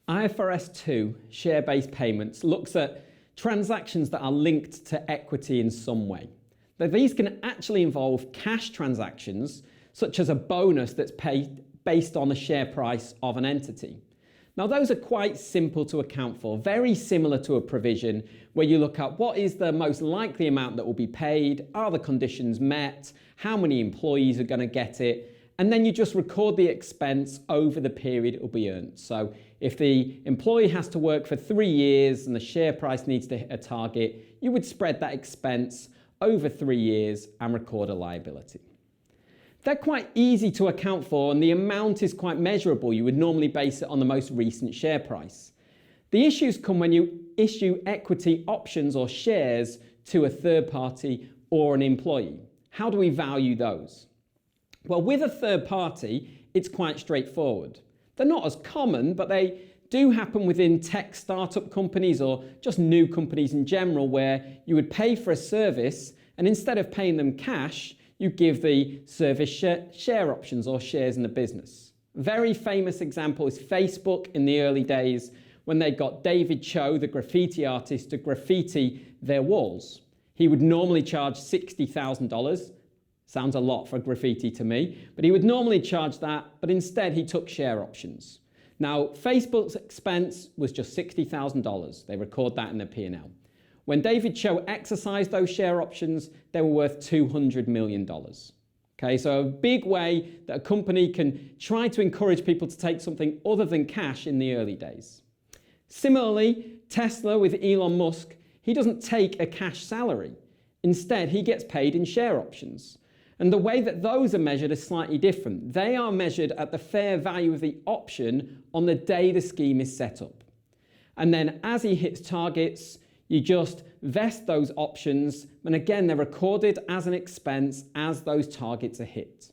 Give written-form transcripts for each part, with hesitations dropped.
IFRS 2, share-based payments, looks at transactions that are linked to equity in some way. Now, these can actually involve cash transactions, such as a bonus that's paid based on the share price of an entity. Now, those are quite simple to account for, very similar to a provision where you look at what is the most likely amount that will be paid, are the conditions met, how many employees are going to get it, and then you just record the expense over the period it will be earned. So if the employee has to work for 3 years and the share price needs to hit a target, you would spread that expense over 3 years and record a liability. They're quite easy to account for and the amount is quite measurable. You would normally base it on the most recent share price. The issues come when you issue equity options or shares to a third party or an employee. How do we value those? Well, with a third party, it's quite straightforward. They're not as common, but they do happen within tech startup companies or just new companies in general, where you would pay for a service and instead of paying them cash, you give the service share options or shares in the business. Very famous example is Facebook in the early days when they got David Cho, the graffiti artist, to graffiti their walls. He would normally charge $60,000. Sounds a lot for graffiti to me, but he would normally charge that, but instead he took share options. Now, Facebook's expense was just $60,000. They record that in their P&L. When David Cho exercised those share options, they were worth $200 million. Okay, so a big way that a company can try to encourage people to take something other than cash in the early days. Similarly, Tesla with Elon Musk, he doesn't take a cash salary. Instead, he gets paid in share options. And the way that those are measured is slightly different. They are measured at the fair value of the option on the day the scheme is set up. And then as he hits targets, you just vest those options, and again, they're recorded as an expense as those targets are hit.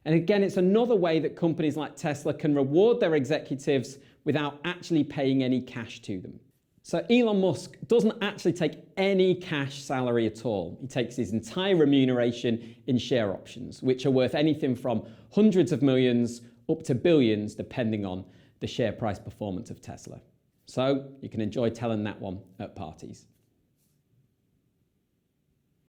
And again, it's another way that companies like Tesla can reward their executives without actually paying any cash to them. So Elon Musk doesn't actually take any cash salary at all. He takes his entire remuneration in share options, which are worth anything from hundreds of millions up to billions, depending on the share price performance of Tesla. So you can enjoy telling that one at parties.